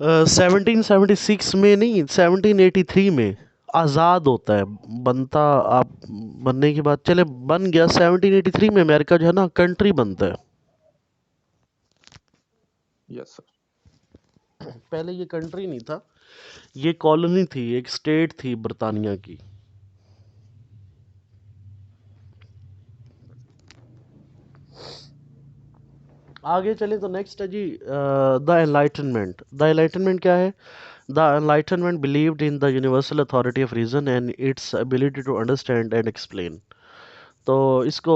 1776 में नहीं, 1783 में आज़ाद होता है, बनता आप बनने के बाद चले बन गया 1783 में अमेरिका जो है ना कंट्री बनता है। Yes sir. पहले ये कंट्री नहीं था, ये कॉलोनी थी, एक स्टेट थी ब्रिटानिया की। आगे चले तो नेक्स्ट है जी द एनलाइटनमेंट। द एनलाइटनमेंट क्या है? The enlightenment believed in the universal authority of reason and its ability to understand and explain. तो इसको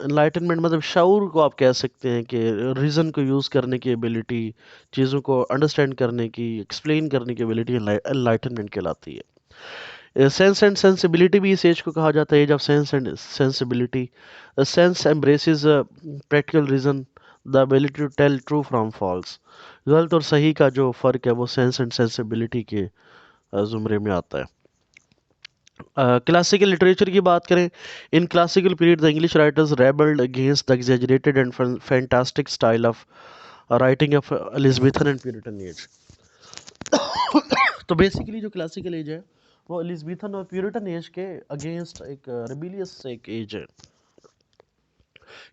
एनलाइटनमेंट मतलब शऊर को आप कह सकते हैं कि रीज़न को यूज़ करने की एबिलिटी, चीज़ों को अंडरस्टैंड करने की, एक्सप्लेन करने की एबिलिटी एनलाइटनमेंट कहलाती है। सेंस एंड सेंसिबिलिटी भी इस एज को कहा जाता है, age of sense and sensibility. Sense embraces practical reason, the ability to tell true from false. गलत और सही का जो फ़र्क है वो सेंस एंड सेंसिबिलिटी के ज़ुमरे में आता है। क्लासिकल लिटरेचर की बात करें, in classical period the English writers rebelled against the exaggerated and fantastic style of writing of Elizabethan and Puritan age. तो बेसिकली जो क्लासिकल एज है वो एलिजाबेथन और प्यूरिटन एज के अगेंस्ट एक रिबेलियस एक एज है,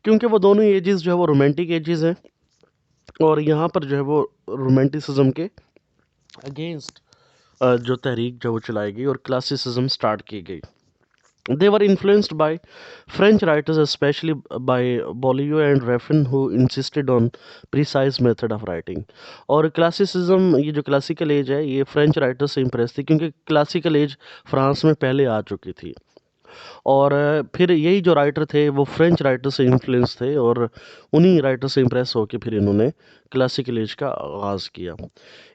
क्योंकि वो दोनों एजेस जो है वो रोमांटिक एजेस हैं, और यहाँ पर जो है वो रोमांटिसिज्म के अगेंस्ट जो तहरीक जो वो चलाई गई और क्लासिसिज्म स्टार्ट की गई। They were influenced by French writers, especially by Boileau and Raffin, who insisted on precise method of writing. और क्लासिसिज्म, ये जो क्लासिकल एज है ये फ्रेंच राइटर्स से इम्प्रेस थी, क्योंकि क्लासिकल एज फ्रांस में पहले आ चुकी थी। और फिर यही जो राइटर थे वो फ्रेंच राइटर से इन्फ्लुएंस थे, और उन्हीं राइटर से इम्प्रेस होकर फिर इन्होंने क्लासिकल एज का आगाज़ किया।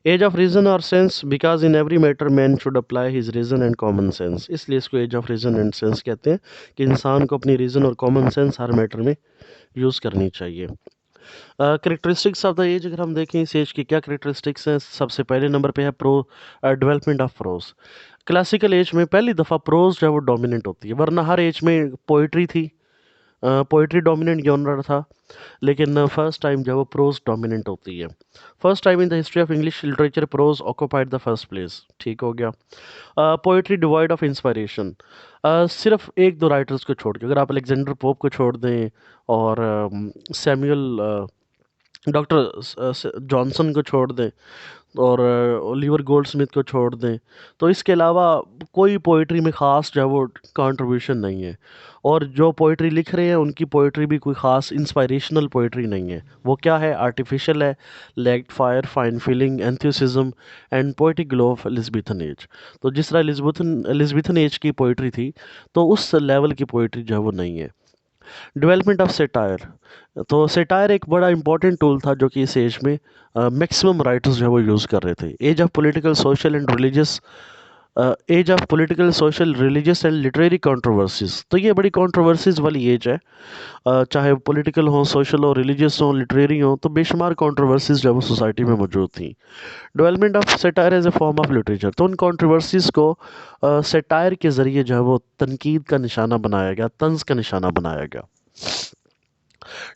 एज ऑफ रीज़न और sense, because in every matter man should apply his reason and common sense, इसलिए इसको age of reason and sense कहते हैं कि इंसान को अपनी रीज़न और कॉमन सेंस हर मैटर में यूज़ करनी चाहिए। करेक्टरिस्टिक्स ऑफ द एज, अगर हम देखें इस एज की क्या करेक्टरिस्टिक्स हैं, सबसे पहले नंबर पे है development of pros. Classical as में पहली दफ़ा प्रोज जो है वो डोमिनेंट होती है, वरना हर एज में पोइट्री थी, पोइट्री डोमिनेंट जॉनर था, लेकिन फर्स्ट टाइम जब वो प्रोज डोमिनेंट होती है। First time in the history of English literature prose occupied the first place. ठीक हो गया। पोइट्री डिवाइड ऑफ इंस्पायरेशन, सिर्फ एक दो राइटर्स को छोड़ के, अगर आप अलेक्जेंडर पोप को छोड़ दें और सैमुअल डॉक्टर जॉनसन को छोड़ दें और ओलिवर गोल्डस्मिथ को छोड़ दें, तो इसके अलावा कोई पोइट्री में ख़ास जो है वो कंट्रीब्यूशन नहीं है। और जो पोइट्री लिख रहे हैं उनकी पोइट्री भी कोई ख़ास इंस्पायरेशनल पोइट्री नहीं है, वो क्या है, आर्टिफिशियल है, lacked fire, fine feeling, enthusiasm and poetic glow of Elizabethan age. तो जिस तरह एलिजाबेथन एज की पोइट्री थी, तो उस लेवल की पोइट्री जो है वो नहीं है। डेवलपमेंट ऑफ सेटायर, तो सेटायर एक बड़ा इंपॉर्टेंट टूल था जो कि इस एज में मैक्सिमम राइटर्स जो है वो यूज़ कर रहे थे। Age of political social and religious, age of political social religious and literary controversies, तो ये बड़ी कंट्रोवर्सीज वाली एज है। चाहे पॉलिटिकल हो, सोशल हो, रिलीजियस हो, लिटरेरी हो, तो बेशुमार कंट्रोवर्सीज जो है वो सोसाइटी में मौजूद थी। Development of satire as a form of literature, तो उन कंट्रोवर्सीज को सेटायर के ज़रिए जो है वो तनकीद का निशाना बनाया गया, तंज का निशाना बनाया गया।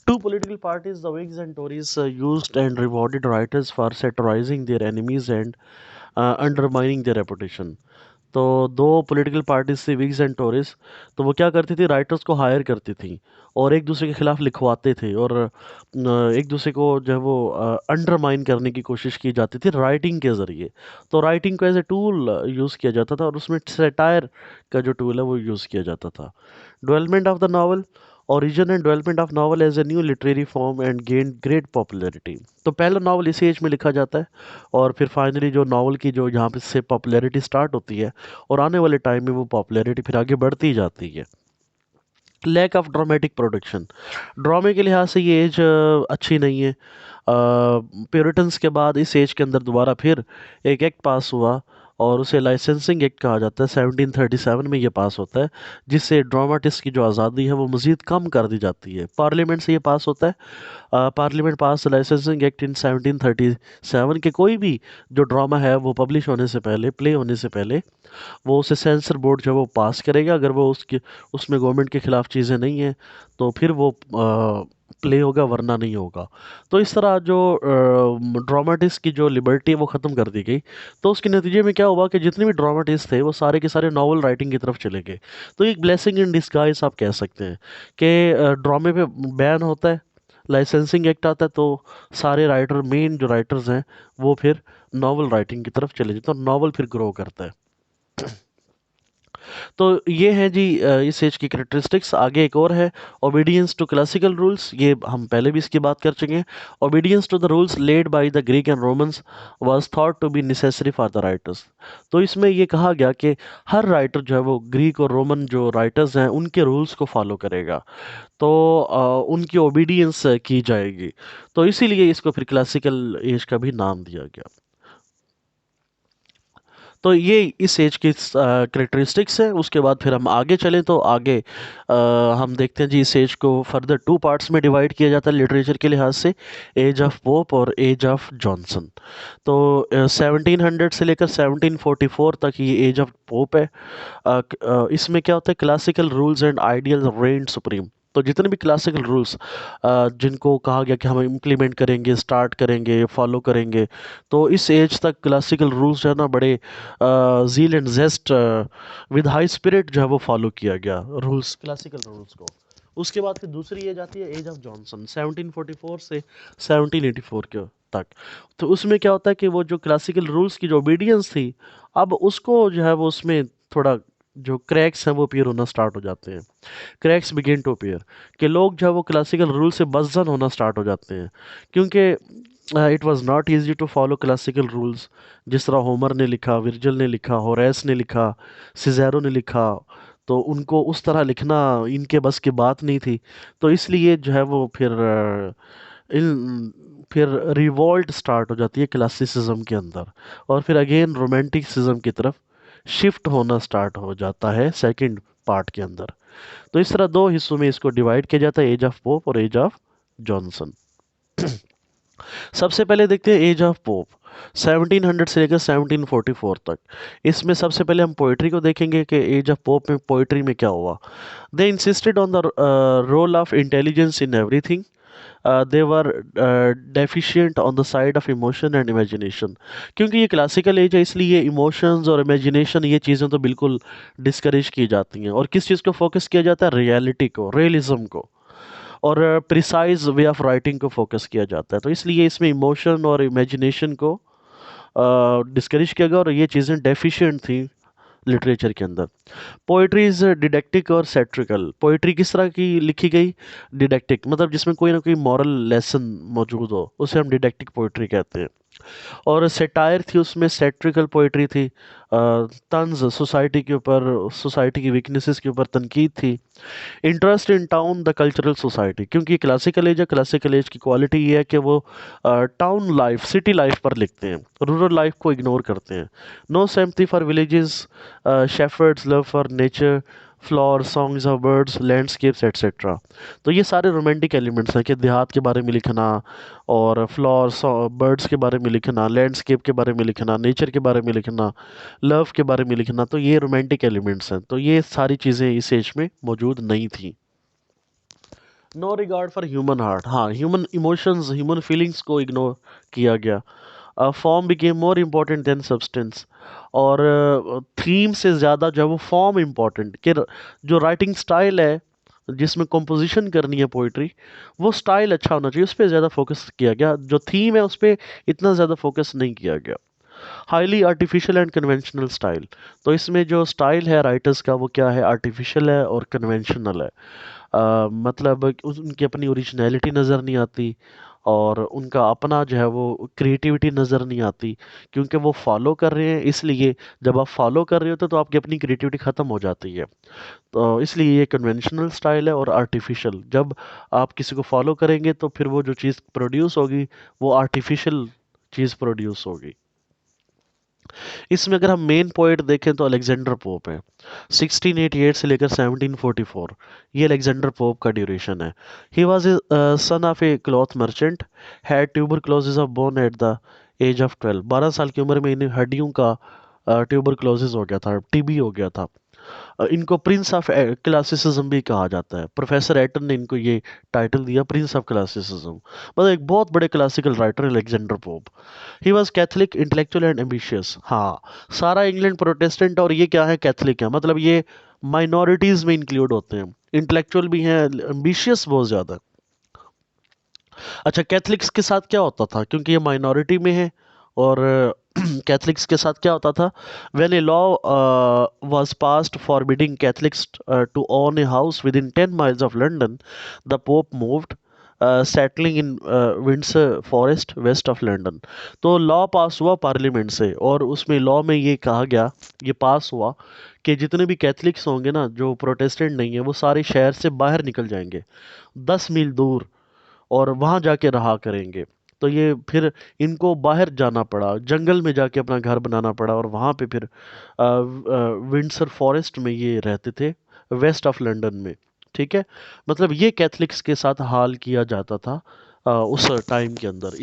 Two political parties, the Whigs and Tories, used and rewarded writers for satirizing their enemies and undermining their reputation. तो दो पॉलिटिकल पार्टीज थी, विग्स एंड टोरीज, तो वो क्या करती थी, राइटर्स को हायर करती थी और एक दूसरे के खिलाफ लिखवाते थे, और एक दूसरे को जो है वो अंडरमाइन करने की कोशिश की जाती थी राइटिंग के ज़रिए। तो राइटिंग को एज ए टूल यूज़ किया जाता था, और उसमें सेटायर का जो टूल है वो यूज़ किया जाता था। Development of the novel, origin and development of novel as a new literary form and gained great popularity। तो पहला नावल इसी एज में लिखा जाता है, और फिर फाइनली जो नावल की जो यहाँ पे से पॉपुलैरिटी स्टार्ट होती है, और आने वाले टाइम में वो पॉपुलैरिटी फिर आगे बढ़ती जाती है। लैक ऑफ ड्रामेटिक प्रोडक्शन, ड्रामे के लिहाज से ये एज अच्छी नहीं है। प्योरिटन्स के बाद इस एज के अंदर दोबारा फिर एक एक्ट पास हुआ, और उसे लाइसेंसिंग एक्ट कहा जाता है, 1737 में ये पास होता है, जिससे ड्रामाटिस्ट की जो आज़ादी है वो मज़ीद कम कर दी जाती है। पार्लियामेंट से ये पास होता है, parliament pass licensing act in 1737 के कोई भी जो ड्रामा है वो पब्लिश होने से पहले, प्ले होने से पहले, वो उसे सेंसर बोर्ड जो है वो पास करेगा। अगर वो उसके उसमें गवर्नमेंट के ख़िलाफ़ चीज़ें नहीं हैं तो फिर वो प्ले होगा वरना नहीं होगा। तो इस तरह जो ड्रामाटिस्ट की जो लिबर्टी है वो ख़त्म कर दी गई। तो उसके नतीजे में क्या हुआ कि जितने भी ड्रामाटिस्ट थे वो सारे के सारे नॉवल राइटिंग की तरफ चले गए। तो एक ब्लेसिंग इन डिस्गाइज आप कह सकते हैं कि ड्रामे पे बैन होता है, लाइसेंसिंग एक्ट आता है, तो सारे राइटर, मेन जो राइटर्स हैं, वो फिर नॉवल राइटिंग की तरफ चले जाते हैं और नॉवल फिर ग्रो करता है। तो ये है जी इस एज की कैरेक्टरिस्टिक्स। आगे एक और है, ओबीडियंस टू क्लासिकल रूल्स। ये हम पहले भी इसकी बात कर चुके हैं। Obedience to the rules laid by the Greek and Romans was thought to be necessary for the writers. तो इसमें ये कहा गया कि हर राइटर जो है वो ग्रीक और रोमन जो राइटर्स हैं उनके रूल्स को फॉलो करेगा, तो उनकी ओबीडियंस की जाएगी। तो इसीलिए इसको फिर क्लासिकल एज का भी नाम दिया गया। तो ये इस एज की करेक्टरिस्टिक्स है। उसके बाद फिर हम आगे चलें तो आगे हम देखते हैं जी इस एज को फर्दर टू पार्ट्स में डिवाइड किया जाता है लिटरेचर के लिहाज से, एज ऑफ पोप और एज ऑफ जॉनसन। तो 1700 से लेकर 1744 तक ये एज ऑफ पोप है। इसमें क्या होता है, classical rules and ideal rent supreme. तो जितने भी क्लासिकल रूल्स जिनको कहा गया कि हम इम्प्लीमेंट करेंगे, स्टार्ट करेंगे, फॉलो करेंगे, तो इस एज तक क्लासिकल रूल्स जो है ना बड़े zeal and zest with high spirit जो है वो फॉलो किया गया रूल्स, क्लासिकल रूल्स को। उसके बाद फिर दूसरी एज आती है एज ऑफ जॉनसन, 1744 से 1784 के तक। तो उसमें क्या होता है कि वो जो क्लासिकल रूल्स की जो ओबीडियंस थी, अब उसको जो है वो उसमें थोड़ा जो क्रैक्स हैं वो अपीयर होना स्टार्ट हो जाते हैं। क्रैक्स बिगिन टू अपीयर, कि लोग जो है वो क्लासिकल रूल से बजन होना स्टार्ट हो जाते हैं, क्योंकि it was not easy to follow classical rules. जिस तरह होमर ने लिखा, विर्जिल ने लिखा, होरेस ने लिखा, सिज़ेरो ने लिखा, तो उनको उस तरह लिखना इनके बस की बात नहीं थी। तो इसलिए जो है वो फिर रिवॉल्ट स्टार्ट हो जाती है क्लासिसिज्म के अंदर, और फिर अगेन रोमांटिसिज्म की तरफ शिफ्ट होना स्टार्ट हो जाता है सेकंड पार्ट के अंदर। तो इस तरह दो हिस्सों में इसको डिवाइड किया जाता है, एज ऑफ पोप और एज ऑफ जॉनसन। सबसे पहले देखते हैं एज ऑफ पोप, 1700 से लेकर 1744 तक। इसमें सबसे पहले हम पोइट्री को देखेंगे कि एज ऑफ पोप में पोइट्री में क्या हुआ। They insisted on the role of intelligence in everything. They were deficient on the side of emotion and imagination. क्योंकि ये क्लासिकल एज है, इसलिए इमोशंस और इमेजिनेशन ये चीज़ें तो बिल्कुल डिस्करेज की जाती हैं। और किस चीज़ को फोकस किया जाता है, रियलिटी को, रियलिज्म को, और प्रिसाइज वे ऑफ राइटिंग को फोकस किया जाता है। तो इसलिए इसमें इमोशन और इमेजिनेशन को डिस्करेज किया गया, और ये चीज़ें डेफिशिएंट थी लिटरेचर के अंदर। पोइट्री इज डिडेक्टिक और सैट्रिकल। पोइट्री किस तरह की लिखी गई, डिडेक्टिक, मतलब जिसमें कोई ना कोई मॉरल लेसन मौजूद हो, उसे हम डिडेक्टिक पोइट्री कहते हैं। और सेटायर थी, उसमें सैट्रिकल पोइट्री थी, तंज सोसाइटी के ऊपर, सोसाइटी की वीकनेसेस के ऊपर तनकीद थी। Interest in town the cultural society, क्योंकि क्लासिकल एज है, क्लासिकल एज की क्वालिटी ये है कि वो टाउन लाइफ, सिटी लाइफ पर लिखते हैं, रूरल लाइफ को इग्नोर करते हैं। No sympathy for villages, shepherds love for nature, flower, songs of birds, landscapes etcetera. तो ये सारे रोमांटिक एलिमेंट्स हैं कि देहात के बारे में लिखना, और फ्लावर्स, बर्ड्स के बारे में लिखना, लैंडस्केप के बारे में लिखना, नेचर के बारे में लिखना, लव के बारे में लिखना। तो ये रोमांटिक एलिमेंट्स हैं। तो ये सारी चीज़ें इस एज में मौजूद नहीं थी। No regard for human heart, हाँ, ह्यूमन इमोशंस, ह्यूमन फीलिंग्स को इग्नोर किया गया। Form became more important than substance, और थीम से ज़्यादा जो है वो फॉर्म इम्पोर्टेंट, कि जो राइटिंग स्टाइल है, जिसमें कंपोजिशन करनी है पोइट्री, वो स्टाइल अच्छा होना चाहिए, उस पर ज़्यादा फोकस किया गया। जो थीम है उस पर इतना ज़्यादा फोकस नहीं किया गया। Highly artificial and conventional style, तो इसमें जो स्टाइल है राइटर्स का वो क्या है, आर्टिफिशियल है और कन्वेंशनल है। मतलब उनकी अपनी ओरिजिनलिटी नज़र नहीं आती, और उनका अपना जो है वो क्रिएटिविटी नज़र नहीं आती, क्योंकि वो फॉलो कर रहे हैं। इसलिए जब आप फॉलो कर रहे होते तो आपकी अपनी क्रिएटिविटी ख़त्म हो जाती है। तो इसलिए ये कन्वेंशनल स्टाइल है। और आर्टिफिशियल, जब आप किसी को फॉलो करेंगे तो फिर वो जो चीज़ प्रोड्यूस होगी वो आर्टिफिशियल चीज़ प्रोड्यूस होगी। इसमें अगर हम मेन पोएट देखें तो अलेक्जेंडर पोप है, 1688 से लेकर 1744। ये अलेक्जेंडर पोप का ड्यूरेशन है। He was a son of a cloth merchant, had tuberculosis of bone at the age of 12। 12 साल की उम्र में इन्हें हड्डियों का ट्यूबरक्लोसिस हो गया था, टीबी हो गया था। इनको प्रिंस ऑफ क्लासिसिज्म भी कहा जाता है। प्रोफेसर एटन ने इनको ये टाइटल दिया, प्रिंस ऑफ क्लासिसिज्म। मतलब एक बहुत बड़े classical writer Alexander pope. He was Catholic, intellectual and ambitious. हाँ, सारा इंग्लैंड प्रोटेस्टेंट और ये क्या है, कैथलिक है, मतलब ये माइनॉरिटीज में इंक्लूड होते हैं, इंटेलेक्चुअल भी हैं, एम्बिशियस बहुत ज़्यादा। अच्छा, कैथलिक्स के साथ क्या होता था, क्योंकि ये माइनॉरिटी में है और कैथलिक्स के साथ क्या होता था, when a law was passed forbidding Catholics to own a house within 10 miles of London, the Pope moved settling in Windsor Forest west of London. तो लॉ पास हुआ पार्लियामेंट से, और उसमें लॉ में ये कहा गया, ये पास हुआ कि जितने भी कैथलिक्स होंगे ना, जो प्रोटेस्टेंट नहीं है, वो सारे शहर से बाहर निकल जाएंगे 10 मील दूर, और वहाँ जाके रहा करेंगे। तो ये फिर इनको बाहर जाना पड़ा, जंगल में जाके अपना घर बनाना पड़ा, और वहाँ पे फिर विंडसर फॉरेस्ट में ये रहते थे, वेस्ट ऑफ लंदन में। ठीक है, मतलब ये कैथलिक्स के साथ हाल किया जाता था उस टाइम के अंदर,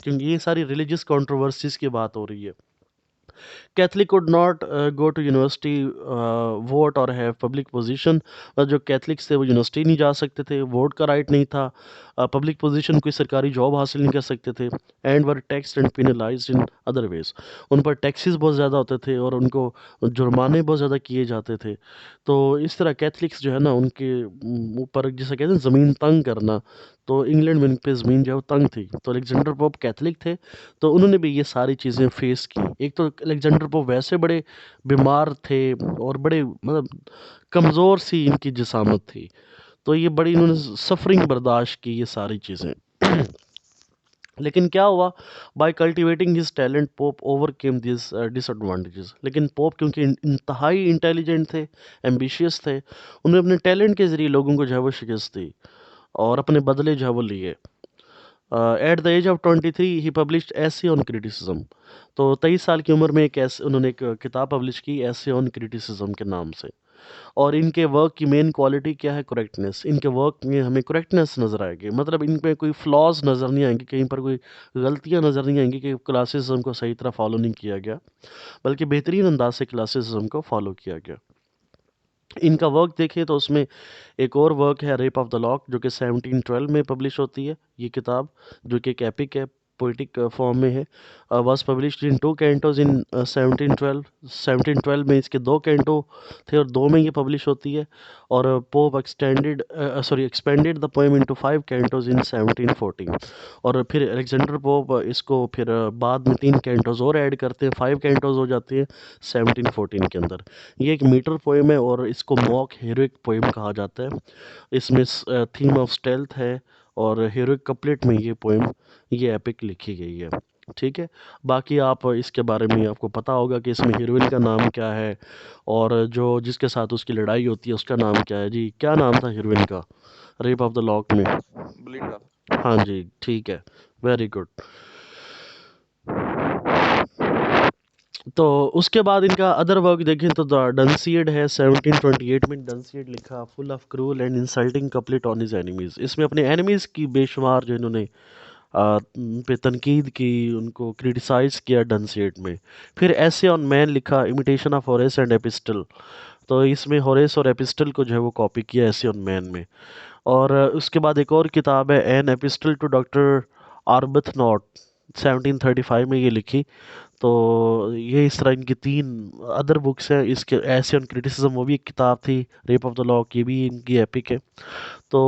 क्योंकि ये सारी रिलीजियस कंट्रोवर्सीज की बात हो रही है। Catholic could not go to university, vote और हैव पब्लिक पोजीशन। जो कैथलिक्स थे वो यूनिवर्सिटी नहीं जा सकते थे, वोट का राइट नहीं था, पब्लिक पोजीशन, कोई सरकारी जॉब हासिल नहीं कर सकते थे, and were tax and penalised in other ways. उन पर टैक्सेस बहुत ज़्यादा होते थे और उनको जुर्माने बहुत ज़्यादा किए जाते थे। तो इस तरह कैथलिक्स जो है ना, उनके ऊपर जिसे कहते हैं ज़मीन तंग करना, तो इंग्लैंड में उन पर ज़मीन जो है वो तंग थी। तो अलेक्जेंडर पोप कैथलिक थे, तो उन्होंने भी ये सारी चीज़ें फेस की। एक तो अलेक्जेंडर पोप वैसे बड़े बीमार थे और बड़े मतलब कमज़ोर सी इनकी जिसामत थी, तो ये बड़ी इन्होंने सफरिंग बर्दाश्त की, ये सारी चीज़ें। लेकिन क्या हुआ, by cultivating his talent Pope overcame this disadvantages. लेकिन पोप क्योंकि इंतहाई इंटेलिजेंट थे, एम्बिशियस थे, उन्होंने अपने टैलेंट के ज़रिए लोगों को जो है वो शिकस्त दी और अपने बदले जो है वो लिए। At the age of 23 he published essay on criticism. तो 23 साल की उम्र में एक ऐसे उन्होंने एक किताब पब्लिश की, ऐसे ऑन क्रिटिसिज्म के नाम से। और इनके वर्क की मेन क्वालिटी क्या है, करेक्टनेस। इनके वर्क में हमें करेक्टनेस नज़र आएगी, मतलब इनमें कोई फ्लॉज नज़र नहीं आएंगी, कहीं पर कोई गलतियां नज़र नहीं आएंगी कि क्लासिज्म को सही तरह फॉलो नहीं किया गया, बल्कि बेहतरीन अंदाज से क्लासिज्म को फॉलो किया गया। इनका वर्क देखें तो उसमें एक और वर्क है, रेप ऑफ द लॉक, जो कि 1712 में पब्लिश होती है ये किताब, जो कि एक एपिक है, पोइटिक फॉर्म में है। वाज पब्लिश्ड इन 2 कैंटोज इन 1712। 1712 में इसके 2 कैंटो थे और 2 में ये पब्लिश होती है। और Pope expanded the poem into 5 cantos in 1714। और फिर अलेक्जेंडर पोप इसको फिर बाद में 3 कैंटोज और ऐड करते हैं, 5 कैंटोज हो जाते हैं 1714 के अंदर। ये एक मीटर पोएम है और इसको मॉक हीरोइक पोएम कहा जाता है। इसमें थीम ऑफ स्टेल्थ है और हीरोइक कपलेट में ये पोएम, ये एपिक लिखी गई है। ठीक है, बाकी आप इसके बारे में आपको पता होगा कि इसमें हीरोइन का नाम क्या है और जो जिसके साथ उसकी लड़ाई होती है उसका नाम क्या है। जी, क्या नाम था हीरोइन का रेप ऑफ द लॉक में? ब्लिंडा। हाँ जी, ठीक है, वेरी गुड। तो उसके बाद इनका अदर वर्क देखें तो द डंसियड है, 1728 में डंसियड लिखा, full of cruel and insulting couplet on his enemies. इसमें अपने एनिमीज़ की बेशुमार जो इन्होंने पे तनकीद की, उनको क्रिटिसाइज़ किया डंसियड में। फिर ऐसे ऑन मैन लिखा, imitation of Horace and epistle. तो इसमें होरेस और एपिस्टल को जो है वो कॉपी किया ऐसे ऑन मैन में। और उसके बाद एक और किताब है, an epistle to doctor Arbuthnot, 1735 में ये लिखी। तो ये इस तरह इनकी 3 अदर बुक्स हैं। इसके ऐसे ऑन क्रिटिसिज्म वो भी एक किताब थी, रेप ऑफ द लॉक ये भी इनकी एपिक है। तो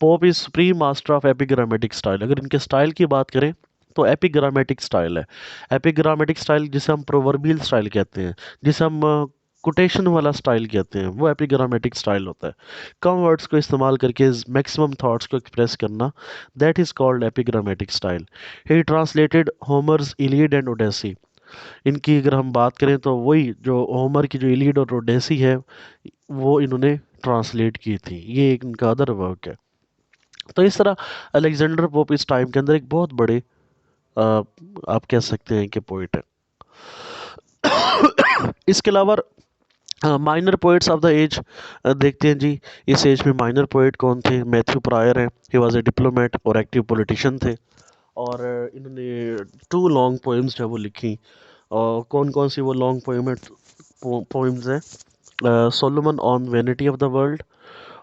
Pope is supreme master of epigrammatic style. अगर इनके स्टाइल की बात करें तो एपिग्रामेटिक स्टाइल है। एपिग्रामेटिक स्टाइल जिसे हम प्रोवर्बियल स्टाइल कहते हैं, जिसे हम कोटेशन वाला स्टाइल कहते हैं, वो एपिग्रामेटिक स्टाइल होता है। कम वर्ड्स को इस्तेमाल करके मैक्सिमम थॉट्स को एक्सप्रेस करना, that is called epigrammatic style. He translated Homer's Iliad and Odyssey. इनकी अगर हम बात करें तो वही जो होमर की जो इलियड और ओडेसी है वो इन्होंने ट्रांसलेट की थी। ये एक इनका अदर वर्क है। तो इस तरह अलेक्जेंडर पोप इस टाइम के अंदर एक बहुत बड़े आप कह सकते हैं कि पोइट है। इसके अलावा minor poets of the age देखते हैं जी। इस एज में माइनर पोइट कौन थे? मैथ्यू प्रायर हैं, ही वाज ए डिप्लोमेट और एक्टिव पॉलिटिशियन थे। और इन्होंने 2 लॉन्ग पोएम्स जो है वो लिखी। और कौन कौन सी वो लॉन्ग पोएम्स हैं? Solomon on vanity of the world,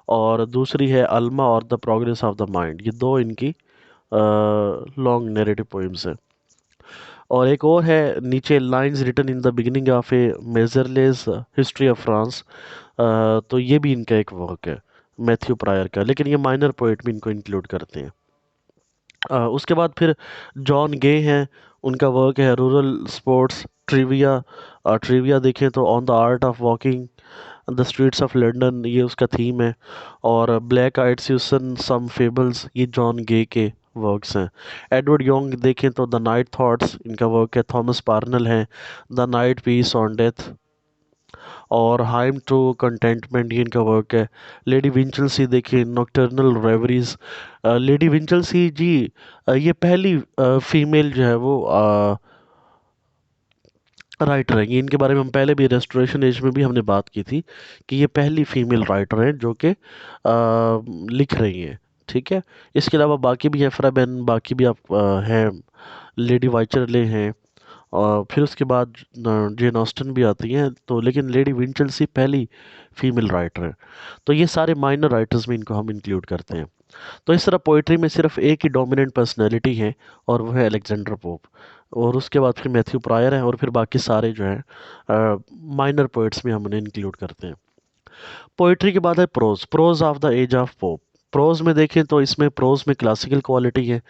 और दूसरी है अल्मा और the progress of the mind. ये दो इनकी लॉन्ग नैरेटिव पोइम्स हैं। और एक और है नीचे, lines written in the beginning of a measureless history of France. तो ये भी इनका एक वर्क है मैथ्यू प्रायर का, लेकिन ये माइनर पोएट भी इनको इंक्लूड करते हैं। उसके बाद फिर जॉन गे हैं, उनका वर्क है रूरल स्पोर्ट्स ट्रिविया। ट्रिविया देखें तो on the art of walking the streets of London, ये उसका थीम है। और black eyed Susan some fables, ये जॉन गे के वर्क्स हैं। एडवर्ड यंग देखें तो द नाइट थॉट्स इनका वर्क है। थॉमस पार्नल हैं, the night piece on death. और हाइम टू कंटेंटमेंट, ये इनका वर्क है। लेडी विंचेल्सी देखिए, नॉक्टर्नल रेवरीज। लेडी विंचेल्सी जी ये पहली फीमेल जो है वो राइटर हैं। ये इनके बारे में हम पहले भी रेस्टोरेशन एज में भी हमने बात की थी कि ये पहली फीमेल राइटर हैं जो कि लिख रही हैं। ठीक है, इसके अलावा बाकी भी हैं, फ्राबेन, बाकी भी आप हैं, लेडी वाइचरले हैं। और फिर उसके बाद जेन ऑस्टन भी आती हैं, तो लेकिन लेडी विंचेल्सी पहली फीमेल राइटर है। तो ये सारे माइनर राइटर्स में इनको हम इंक्लूड करते हैं। तो इस तरह पोइट्री में सिर्फ एक ही डोमिनेंट पर्सनैलिटी है, और वो है अलेक्जेंडर पोप। और उसके बाद फिर मैथ्यू प्रायर है, और फिर बाकी सारे जो हैं माइनर पोइट्स में हम उन्हें इंक्लूड करते हैं। पोइट्री के बाद है prose, prose of the age of Pope. Prose में देखें तो इसमें प्रोज में क्लासिकल क्वालिटी है,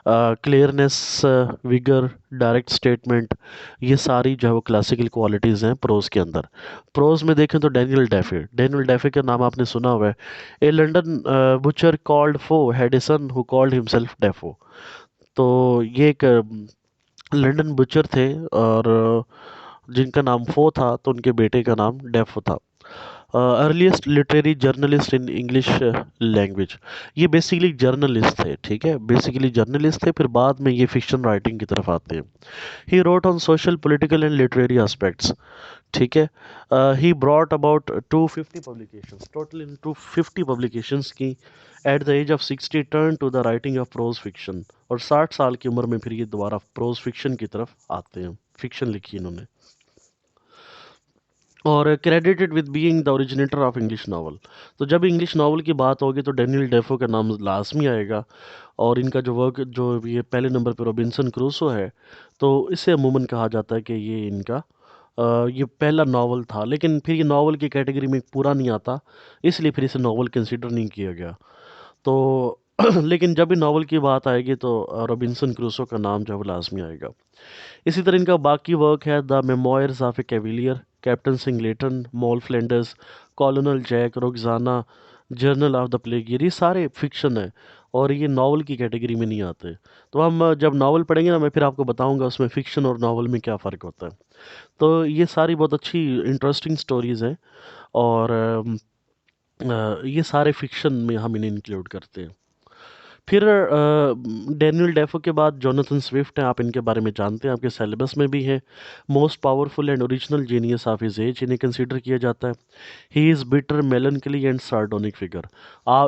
क्लियरनेस, विगर, डायरेक्ट स्टेटमेंट, ये सारी जो है वो क्लासिकल क्वालिटीज़ हैं प्रोज के अंदर। प्रोज में देखें तो डेनियल डेफे का नाम आपने सुना हुआ है। A London butcher called Foe had a son who called himself Defoe. तो ये एक लंदन बुचर थे, और जिनका नाम फो था, तो उनके बेटे का नाम डेफो था। Earliest literary journalist in English language, ये बेसिकली जर्नलिस्ट थे। ठीक है, बेसिकली जर्नलिस्ट थे, फिर बाद में ये फिक्शन राइटिंग की तरफ आते हैं। He wrote on social political and literary aspects. ठीक है, he brought about 250 publications, total in 250 publications की। At the age of 60 turn to the writing of prose fiction, और 60 साल की उम्र में फिर ये दोबारा प्रोज फिक्शन की तरफ आते हैं। फिक्शन लिखी इन्होंने, और credited with being the originator of English novel. तो जब इंग्लिश नावल की बात होगी तो डेनियल डेफो का नाम लाजमी आएगा। और इनका जो वर्क, जो ये पहले नंबर पर रॉबिन्सन क्रूसो है, तो इसे अमूमन कहा जाता है कि ये इनका ये पहला नावल था, लेकिन फिर ये नावल की कैटेगरी में पूरा नहीं आता, इसलिए फिर इसे नावल कंसिडर नहीं किया गया। तो लेकिन जब भी नावल की बात आएगी तो रॉबिन्सन क्रूसो का नाम जो है वो लाजमी आएगा। इसी तरह इनका बाकी वर्क है the memoirs of a cavalier, Captain Singleton, Moll Flanders, Colonel Jack, Roxana, journal of the plague, ये सारे फिक्शन है, और ये नावल की कैटेगरी में नहीं आते। तो हम जब नावल पढ़ेंगे ना, मैं फिर आपको बताऊंगा उसमें फ़िक्शन और नावल में क्या फ़र्क होता है। तो ये सारी बहुत अच्छी इंटरेस्टिंग स्टोरीज़ हैं, और ये सारे फिक्शन में हम इन्हें इंक्लूड करते हैं। फिर डैनियल डेफो के बाद जोनाथन स्विफ्ट हैं, आप इनके बारे में जानते हैं, आपके सिलेबस में भी है। Most powerful and original genius of his age इन्हें कंसीडर किया जाता है। He is bitter, melancholy and sardonic figure.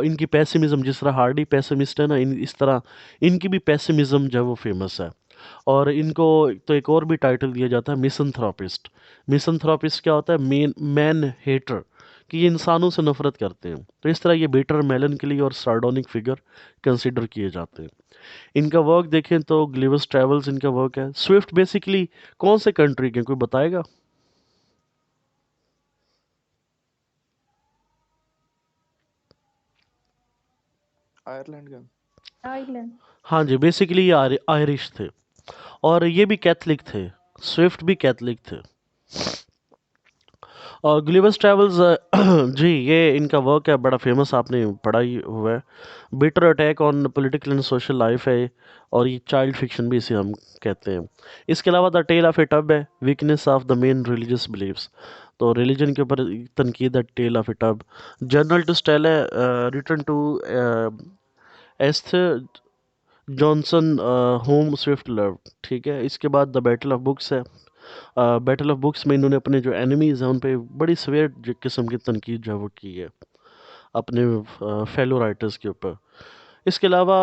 इनकी पैसिमिज्म, जिस तरह हार्डी पैसिमिस्ट है ना, इस तरह इनकी भी पैसिमिज्म जो है वो फेमस है। और इनको तो एक और भी टाइटल दिया जाता है, मिसनथ्रोपिस्ट। मिसनथ्रोपिस्ट क्या होता है? मैन हेटर, कि ये इंसानों से नफरत करते हैं। तो इस तरह ये बेटर, मेलनकली और सार्डोनिक फिगर कंसिडर किए जाते हैं। इनका वर्क देखें तो ग्लिवस ट्रेवल्स इनका वर्क है। स्विफ्ट बेसिकली कौन से कंट्री के, कोई बताएगा? आयरलैंड का। आइलैंड। हाँ जी, बेसिकली ये आयरिश थे, और ये भी कैथलिक थे। स्विफ्ट भी कैथलिक थे। और ग्लिवस ट्रेवल्स जी, ये इनका वर्क है, बड़ा फेमस, आपने पढ़ा ही हुआ है। Bitter attack on political and social life है, और ये चाइल्ड फिक्शन भी इसे हम कहते हैं। इसके अलावा the tale of a tub है, weakness of the main religious believes, तो रिलीजन के ऊपर तनकीद है, tale of a tub. Journal to Stella है, return to Esther Johnson, whom Swift love. ठीक है, इसके बाद द बैटल ऑफ बुक्स है। बैटल ऑफ बुक्स में इन्होंने अपने जो एनिमीज़ हैं उन पे बड़ी सवेयर किस्म की तनकीद जो है वो की है, अपने फेलो राइटर्स के ऊपर। इसके अलावा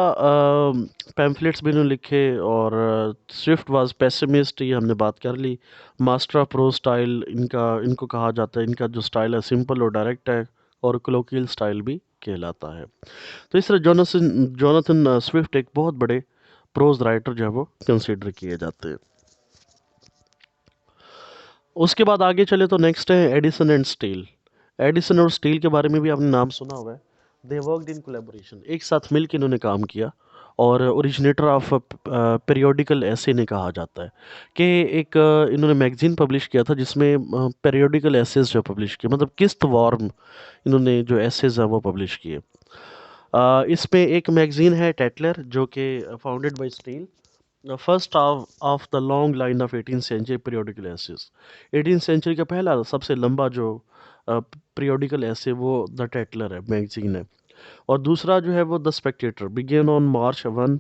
पैम्फलेट्स भी इन्होंने लिखे, और स्विफ्ट वाज पेसिमिस्ट, ये हमने बात कर ली। मास्टर ऑफ प्रोज स्टाइल इनको कहा जाता है। इनका जो स्टाइल है सिंपल और डायरेक्ट है, और कोलोकियल स्टाइल भी कहलाता है। तो इस तरह जोनाथन स्विफ्ट एक बहुत बड़े प्रोज राइटर जो है वो कंसिडर किए जाते हैं। उसके बाद आगे चले तो नेक्स्ट है एडिसन एंड स्टील। एडिसन और स्टील के बारे में भी आपने नाम सुना होगा। दे वर्कड इन कोलैबोरेशन, एक साथ मिलकर इन्होंने काम किया, और ओरिजिनेटर ऑफ पीरियोडिकल ऐसे इन्हें कहा जाता है कि एक इन्होंने मैगजीन पब्लिश किया था जिसमें पीरियोडिकल ऐसेज जो पब्लिश किए, मतलब किस्त वार्म इन्होंने जो ऐसेज है वो पब्लिश किए। इसमें एक मैगजीन है टेटलर जो कि founded by Steele, first of the long line of 18th century periodical essays. 18th century का पहला सबसे लंबा जो पीरियोडिकल ऐसे वो द टेटलर है, मैगजीन है। और दूसरा जो है वो the Spectator, began on March 1,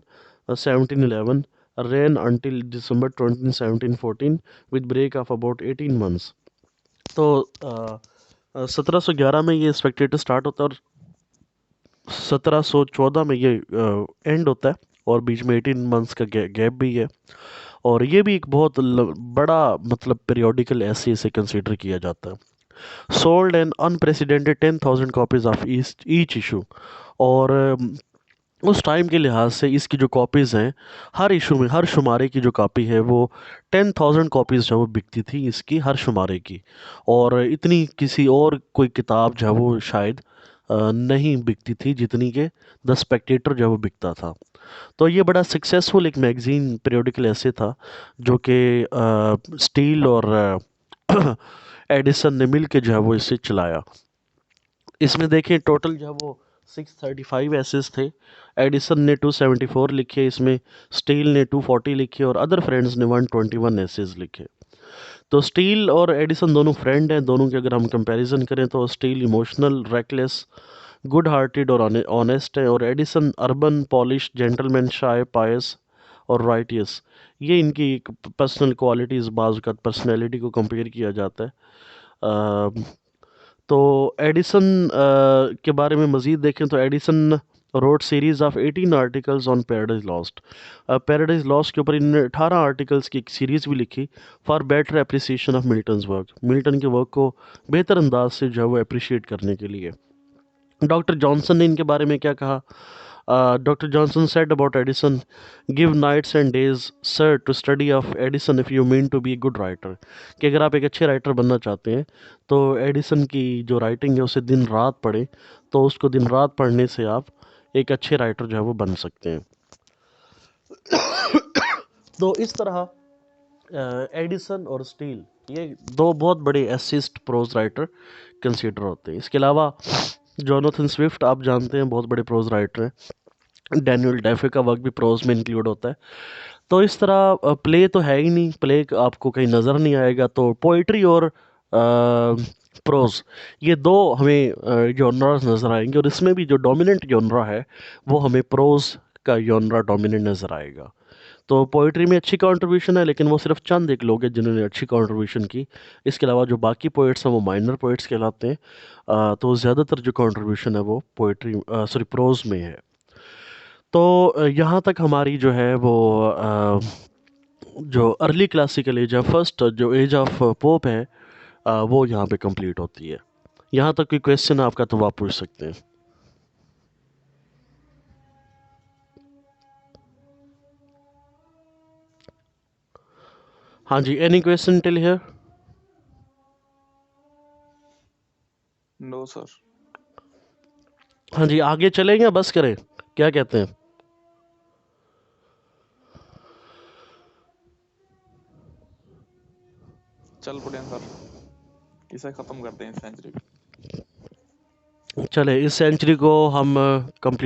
1711, ran until December 20, 1714, with break of about 18 months। तो 1711 में ये स्पेक्टेटर स्टार्ट होता है, और 1714 में ये एंड होता है, और बीच में 18 months का गैप भी है। और ये भी एक बहुत बड़ा मतलब पीरियोडिकल ऐसे इसे कंसिडर किया जाता है। Sold an unprecedented 10,000 copies of each issue. और उस टाइम के लिहाज से इसकी जो कॉपीज़ हैं, हर इशू में हर शुमारे की जो कॉपी है वो 10,000 कॉपीज़ जो है वो बिकती थी इसकी, हर शुमारे की। और इतनी किसी और कोई किताब जो है वो शायद नहीं बिकती थी जितनी के द स्पेक्टेटर जो है वो बिकता था। तो ये बड़ा सक्सेसफुल एक मैगज़ीन पीरियोडिकल ऐसे था जो कि स्टील और एडिसन ने मिल के जो है वो इसे चलाया। इसमें देखें टोटल जो है वो 635 एसेस थे। एडिसन ने 274 लिखे, इसमें स्टील ने 240 लिखे, और अदर फ्रेंड्स ने 121 एसेस लिखे। तो स्टील और एडिसन दोनों फ्रेंड हैं। दोनों के अगर हम कंपैरिजन करें तो steel emotional, reckless, good hearted और ऑनेस्ट है, और एडिसन अर्बन, पॉलिश, जेंटलमैन, शाय, पायस और राइटियस। ये इनकी पर्सनल क्वालिटीज़, बाज़ का पर्सनैलिटी को कंपेयर किया जाता है। तो एडिसन के बारे में मज़ीद देखें तो Edison road series of 18 articles on paradise lost. Paradise lost के ऊपर इन्होंने 18 आर्टिकल्स की एक सीरीज़ भी लिखी for better appreciation of Milton's work, Milton के वर्क को बेहतर अंदाज से जो है वो अप्रिशिएट करने के लिए। डॉक्टर जॉनसन ने इनके बारे में क्या कहा? Doctor Johnson said about Addison, give nights and days sir to study of Addison if you mean to be a good writer. कि अगर आप एक अच्छे राइटर बनना चाहते हैं तो एडिसन की जो राइटिंग है उसे दिन रात पढ़ें, तो उसको दिन रात पढ़ने से आप एक अच्छे राइटर जो है वो बन सकते हैं। तो इस तरह एडिसन और स्टील ये दो बहुत बड़े एसिस्ट प्रोज राइटर कंसिडर होते हैं। इसके अलावा जोनाथन स्विफ्ट आप जानते हैं बहुत बड़े प्रोज राइटर हैं। डैनियल डेफे का वर्क भी प्रोज में इंक्लूड होता है। तो इस तरह प्ले तो है ही नहीं, प्ले आपको कहीं नज़र नहीं आएगा। तो पोइट्री और प्रोज, ये दो हमें जॉनरास नज़र आएंगे, और इसमें भी जो डोमिनेंट जॉनरा है वो हमें प्रोज का जॉनरा डोमिनेंट नज़र आएगा। तो पोइट्री में अच्छी कंट्रीब्यूशन है, लेकिन वो सिर्फ चंद एक लोग हैं जिन्होंने अच्छी कंट्रीब्यूशन की। इसके अलावा जो बाकी पोइट्स हैं वो माइनर पोइट्स कहलाते हैं। तो ज़्यादातर जो कंट्रीब्यूशन है वो पोइट्री सॉरी प्रोज में है। तो यहाँ तक हमारी जो है वो जो अर्ली क्लासिकल एज है, फर्स्ट जो एज ऑफ पोप है, वो यहाँ पे कंप्लीट होती है। यहाँ तक कोई क्वेश्चन आपका तो आप पूछ सकते हैं। हाँ जी, any question till here? No sir. हाँ जी, आगे चलें या बस करें, क्या कहते हैं? चल पड़े हैं सर, इसे खत्म करते हैं इस सेंचुरी को। चले इस सेंचुरी को हम कंप्लीट